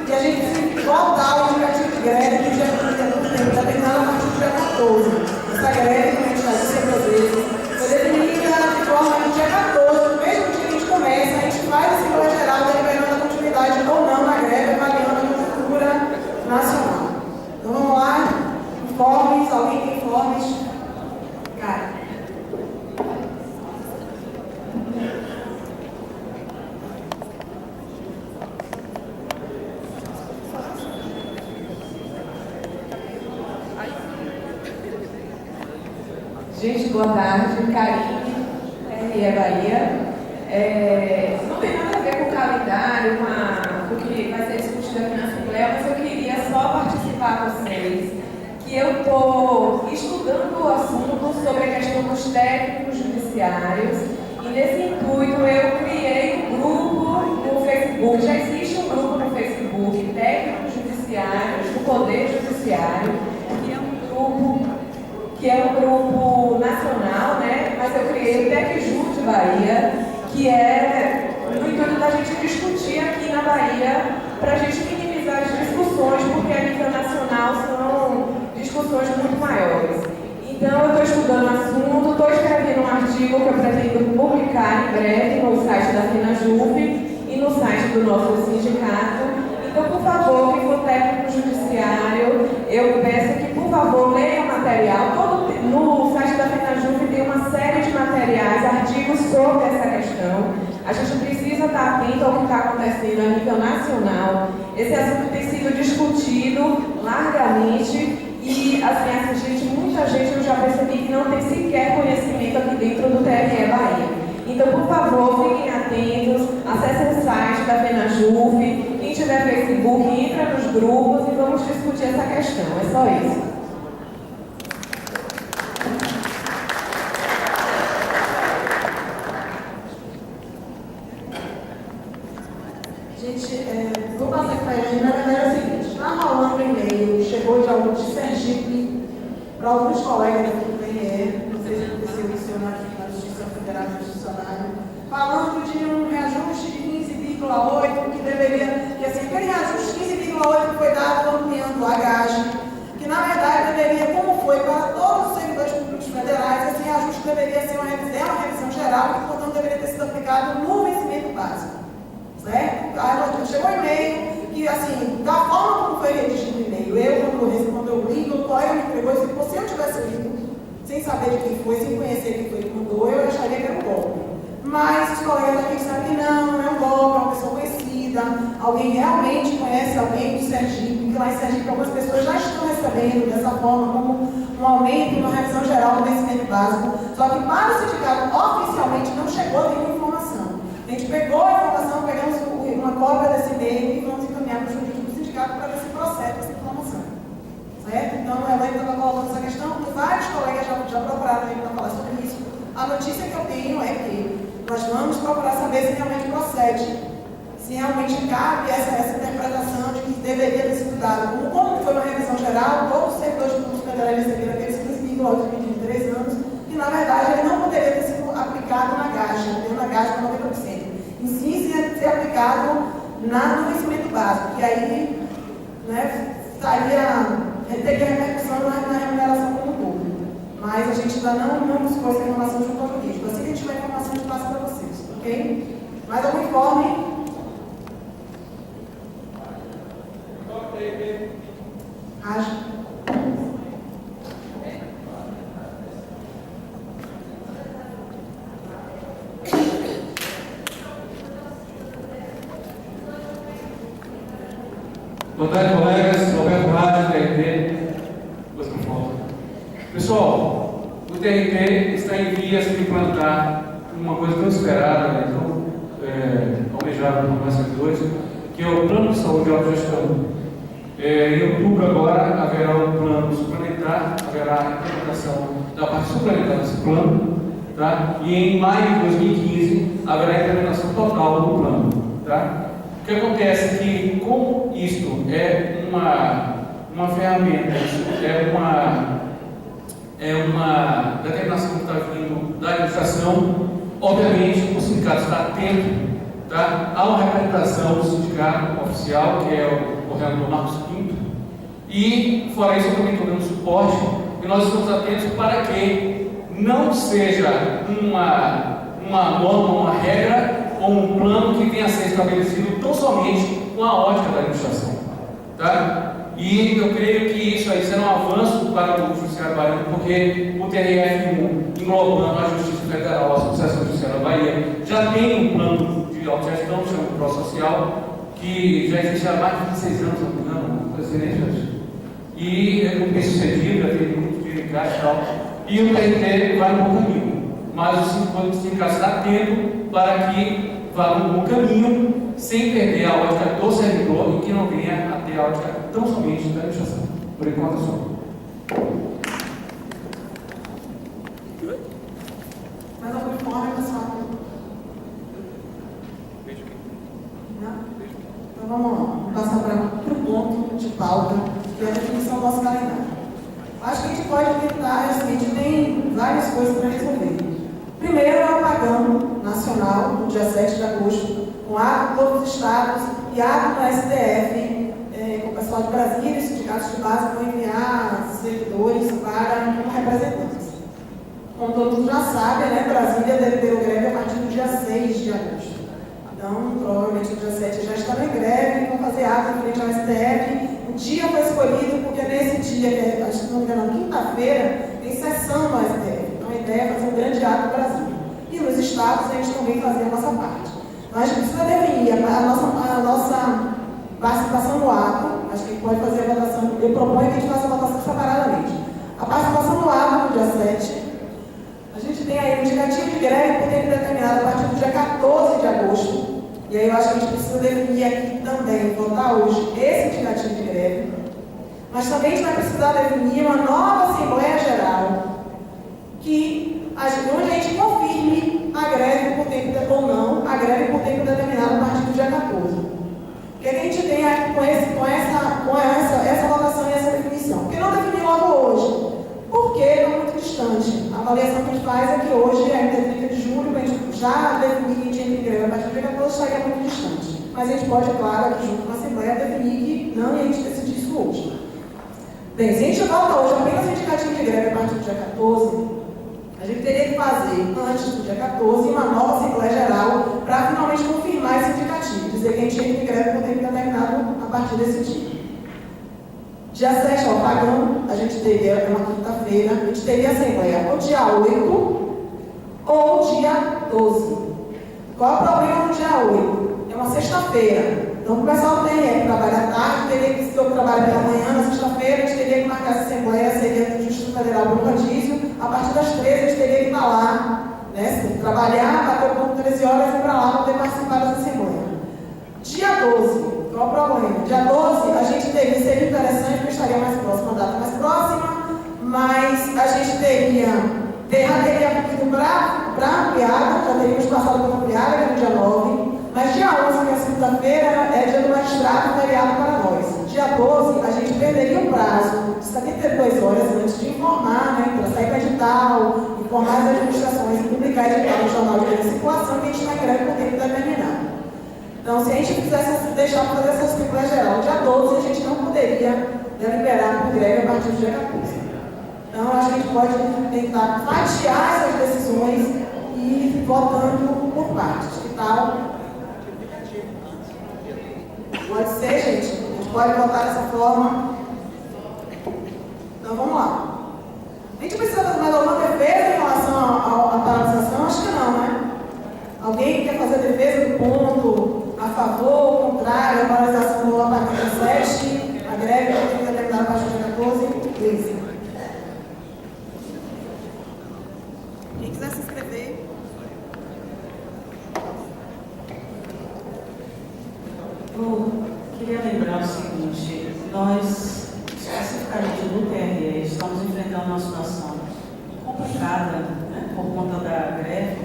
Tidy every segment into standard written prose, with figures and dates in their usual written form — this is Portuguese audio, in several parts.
E a gente precisa voltar ao indicativo de greve que já está terminando a partir do dia 14. Essa greve, como a gente já disse outras vezes, foi definida de forma que dia 14, no mesmo dia que a gente começa, a gente faz a Assembleia Geral deliberando a continuidade ou não na greve, avaliando a conjuntura nacional. Então vamos lá, informes, alguém tem informes? Cara. Gente, boa tarde, Karine, RE Bahia. Não tem nada a ver com o calendário, com o que vai ser discutido aqui na Assembleia, mas eu queria só participar com vocês que eu estou estudando o assunto sobre a questão dos técnicos judiciários e nesse intuito eu criei um grupo no Facebook, já existe um grupo no Facebook, Técnicos Judiciários do Poder Judiciário, que é um grupo nacional, né? Mas eu criei o TecJud Bahia, que é no intuito da gente discutir aqui na Bahia, para a gente minimizar as discussões, porque a nível nacional são discussões muito maiores. Então, eu estou estudando o assunto, estou escrevendo um artigo que eu pretendo publicar em breve no site da FenaJuve e no site do nosso sindicato. Então, por favor, quem for técnico judiciário, eu peço que, por favor, leia o material. No site da FenaJuve tem uma série de materiais, artigos sobre essa questão. A gente precisa estar atento ao que está acontecendo a nível nacional. Esse assunto tem sido discutido largamente e, assim, muita gente eu já percebi que não tem sequer conhecimento aqui dentro do TRE Bahia. Então, por favor, fiquem atentos, acessem o site da FenaJuve. Quem tiver Facebook, entra nos grupos e vamos discutir essa questão. É só isso. Gente, vou passar aqui para a gente. Na verdade é o seguinte, está rolando um e-mail, chegou de Sergipe, para alguns colegas aqui do PRE, não sei se aconteceu isso aqui na Justiça Federal do Judiciário, falando de um reajuste de 15,8, que deveria, que assim, aquele reajuste de 15,8 que foi dado ampliando a gage, que na verdade deveria, como foi para todos os servidores públicos federais, esse reajuste deveria ser uma revisão geral, que portanto deveria ter sido aplicado no vencimento básico. Certo? Aí chegou um e-mail que, assim, da forma como foi redigido o e-mail, quando eu li, o colega me entregou e disse, se eu tivesse lido, sem saber de quem foi, sem conhecer quem foi que mandou, eu acharia que era um golpe. Mas os colegas aqui sabem que não é um golpe, é uma pessoa conhecida, alguém realmente conhece alguém do Sergipe, que lá em Sergipe algumas pessoas já estão recebendo dessa forma, como um aumento, uma revisão geral do vencimento básico, só que para o sindicato oficialmente não chegou nenhuma informação. A gente pegou a informação, pegamos uma cópia desse e-mail e vamos encaminhar para o jurídico do sindicato para ver se procede essa informação. Certo? Então, ela estava colocando essa questão, vários colegas já procuraram para falar sobre isso. A notícia que eu tenho é que nós vamos procurar saber se realmente procede, se realmente cabe essa interpretação de que deveria ter sido dado. Como foi uma revisão geral, todos os servidores públicos federais receberam aqueles 15,8 de 3 anos, que na verdade ele não poderia ter sido aplicado na gage, na gage de 90%. Em si, ser aplicado no vencimento básico, que aí, né, teria repercussão na remuneração como um todo. Mas a gente ainda não buscou essa informação junto ao jurídico. Assim que a gente tiver informação, a gente passa para vocês, ok? Mais algum informe? Acho. Boa tarde, colegas. Roberto Rádio, TRT. Pessoal, o TRT está em vias de implantar uma coisa tão esperada, né, tão almejada por nós servidores, que é o Plano de Saúde e Autogestão. Em outubro agora haverá um plano suplementar, haverá a implementação da parte suplementar desse plano, tá? E em maio de 2015 haverá a implementação total do plano, tá? O que acontece é que, como isto é uma ferramenta, é uma determinação que está vindo da administração, obviamente o sindicato está atento Tá? Há uma representação do sindicato oficial, que é o governador Marcos Pinto, e fora isso eu também estou dando suporte, e nós estamos atentos para que não seja uma norma, uma regra ou um plano que venha a ser estabelecido tão somente com a ótica da administração. Tá? E eu creio que isso aí será um avanço para o Judiciário Baiano, porque o TRF1, englobando a Justiça Federal, a Associação Judiciária da Bahia, já tem um plano de autogestão, chama o Pró-Social, que já existe há mais de 26 anos, não me engano, uma coisa assim. E é bem sucedido, já tem muito dinheiro em caixa e tal. E o TRT vai no bom caminho. Mas o sindicato está atento para que vá no bom caminho, sem perder a ótica do servidor e que não venha a ter a ótica tão somente da administração. Por enquanto, só. Mais algum informe, pessoal? Não? Então vamos lá. Vamos passar para o ponto de pauta, que é a definição do nosso calendário. Acho que a gente pode tentar, assim, a gente tem várias coisas para resolver. Primeiro é o apagão nacional, no dia 7 de agosto, com ato de todos os estados e ato do STF, com o pessoal de Brasília e sindicatos de base vão enviar servidores para como representantes. Como todo mundo já sabe, né, Brasília deve ter o greve a partir do dia 6 de agosto. Então, provavelmente no dia 7 já estão em greve e vão fazer ato em frente ao STF. O dia foi escolhido porque nesse dia, que é, acho que não me engano, quinta-feira, tem sessão no STF. Então a ideia é fazer um grande ato no Brasil. E nos estados a gente também fazer a nossa parte. Então a gente precisa definir a nossa participação no ato. Acho que a gente pode fazer a votação. Eu proponho que a gente faça a votação separadamente. A participação no ato no dia 7. A gente tem aí um indicativo de greve por tempo determinado a partir do dia 14 de agosto. E aí eu acho que a gente precisa definir aqui também, votar hoje, esse indicativo de greve. Mas também a gente vai precisar definir uma nova Assembleia Geral, onde a gente confirme a greve por tempo ou não, a greve por tempo determinado a partir do dia 14. O que a gente tem aqui com essa votação e essa definição? Por que não definir logo hoje? Porque é muito distante. A avaliação que a gente faz é que hoje, ainda é 30 de julho, a gente já definir que tinha que greve a partir do dia 14 estaria muito distante. Mas a gente pode, claro, aqui junto com a Assembleia, definir que não e a gente decidir isso hoje. Bem, se a gente vota hoje apenas o indicativo de greve a partir do dia 14, a gente teria que fazer, antes do dia 14, uma nova Assembleia Geral para finalmente confirmar esse indicativo, dizer que a gente tinha que greve por tempo determinado a partir desse dia. Dia 7 é o apagão, a gente teria, uma quinta-feira, a gente teria Assembleia ou dia 8 ou dia 12. Qual é o problema no dia 8? É uma sexta-feira. Então, o pessoal do TRF trabalha à tarde, teria que, se eu trabalho pela manhã, na sexta-feira, a gente teria que marcar essa Assembleia, seria a Justiça Federal do Rodízio, a partir das 13 a gente teria que estar lá, né, trabalhar, bater o ponto 13 horas e ir para lá para poder participar dessa Assembleia. Dia 12, qual é o problema? Dia 12, a gente teria, seria interessante, porque estaria mais próxima, a data mais próxima, mas a gente teria pedido para ampliada, já teríamos passado por ampliada, que é no dia 9, mas dia 11, que é segunda-feira, é dia do magistrado, feriado para nós. Dia 12, a gente perderia o prazo de 72 horas antes de informar, né, para sair para edital, informar as administrações e publicar edital no Jornal de Circulação, que a gente está em greve por tempo determinado. Então, se a gente quisesse deixar para fazer essa Assembleia Geral dia 12, a gente não poderia deliberar por greve a partir do dia 14. Então, a gente pode tentar fatiar essas decisões e ir votando por partes. Que tal? Pode ser, gente? A gente pode votar dessa forma. Então, vamos lá. A gente precisa fazer mais alguma defesa em relação à paralisação? Acho que não, né? Alguém quer fazer defesa do ponto a favor, contrário, a paralisação do apagão da 7, a greve que tem que terminar a partir do 14? Beleza. Quem quiser se inscrever. Eu queria lembrar o seguinte, nós, especificamente no TRE, estamos enfrentando uma situação complicada, né, por conta da greve,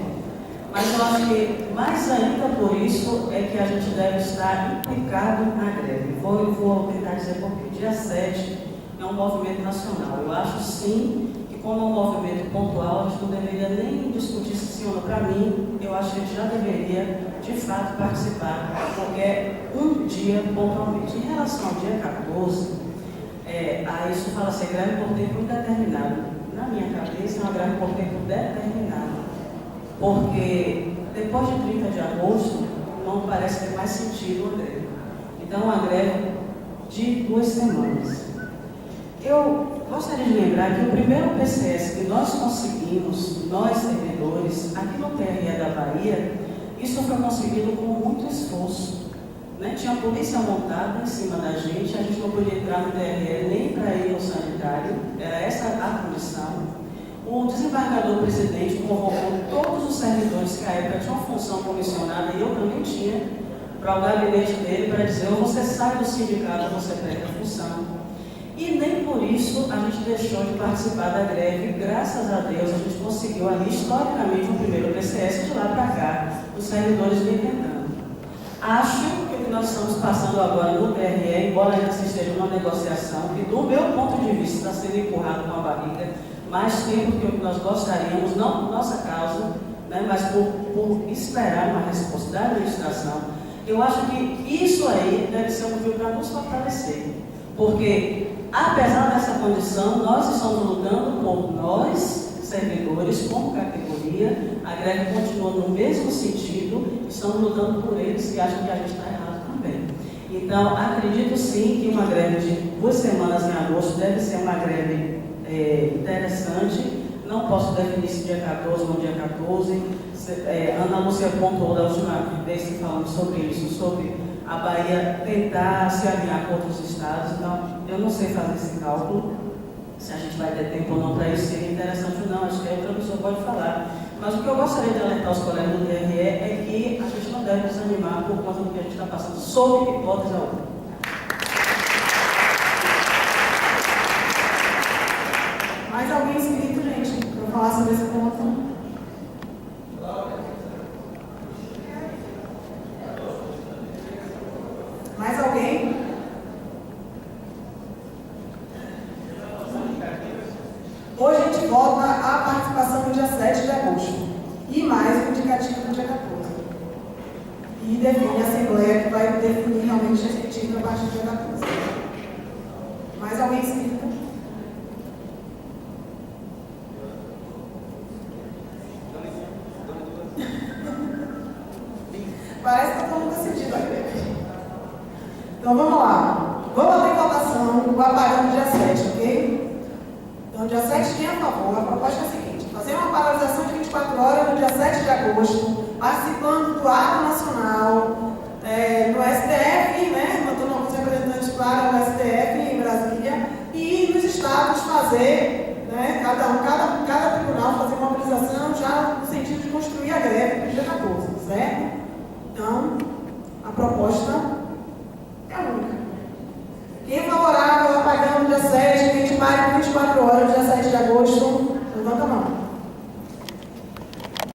mas eu acho que mais ainda por isso é que a gente deve estar implicado na greve. Vou tentar dizer porque dia 7 é um movimento nacional. Eu acho sim que como um movimento pontual, a gente não deveria nem discutir se sim ou não. Para mim, eu acho que a gente já deveria, de fato, participar, porque é um dia pontualmente. Em relação ao dia 14, aí isso fala assim, greve por tempo indeterminado. Na minha cabeça, é uma greve por tempo determinado, porque depois de 30 de agosto, não parece ter mais sentido uma greve. Então, uma greve de 2 semanas. Eu gostaria de lembrar que o primeiro PCS que nós conseguimos, nós servidores, aqui no TRE da Bahia, isso foi conseguido com muito esforço. Né? Tinha a polícia montada em cima da gente, a gente não podia entrar no TRE nem para ir ao sanitário, era essa a condição. O desembargador presidente convocou todos os servidores que à época tinham função comissionada, e eu também tinha, para o gabinete dele, para dizer, ou você sai do sindicato ou você perde a função. E nem por isso a gente deixou de participar da greve. Graças a Deus, a gente conseguiu ali, historicamente, o primeiro PCS de lá para cá, os servidores vêm tentando. Acho que o que nós estamos passando agora no TRE, embora ainda se esteja uma negociação, que do meu ponto de vista está sendo empurrado com a barriga, mais tempo que o que nós gostaríamos, não por nossa causa, né, mas por esperar uma resposta da administração. Eu acho que isso aí deve ser um motivo para nos fortalecer, porque apesar dessa condição, nós estamos lutando por nós, servidores, como categoria, a greve continua no mesmo sentido, estamos lutando por eles que acham que a gente está errado também. Então, acredito sim que uma greve de 2 semanas em agosto deve ser uma greve interessante. Não posso definir se dia 14 ou dia 14. Ana Lúcia pontuou da última vez que falamos sobre isso, sobre a Bahia tentar se alinhar com outros estados. Então, eu não sei fazer esse cálculo, se a gente vai ter tempo ou não para isso, seria interessante ou não, acho que a outra pessoa pode falar. Mas o que eu gostaria de alertar os colegas do TRE é que a gente não deve desanimar por conta do que a gente está passando, sob hipótese alguma. Mais alguém inscrito, gente, para falar sobre esse ponto? Mais alguém? Hoje a gente volta à participação no dia 7 de agosto e mais o indicativo no dia 14. E define a Assembleia que vai definir realmente a efetivo a partir do dia 14. Mais alguém inscrito? Parece que está todo mundo decidido aqui. Então vamos lá. Vamos abrir votação o apagão do dia 7, ok? Então, dia 7, quem é a favor? A proposta é a seguinte: fazer uma paralisação de 24 horas no dia 7 de agosto, participando do ato nacional, no STF, né? Mandando alguns representantes para o STF em Brasília, e nos estados fazer, né? Cada tribunal fazer uma mobilização já no sentido de construir a greve no dia 14, certo? Então, a proposta é única. Quem é favorável ao apagão no dia 7, que a gente pare por 24 horas,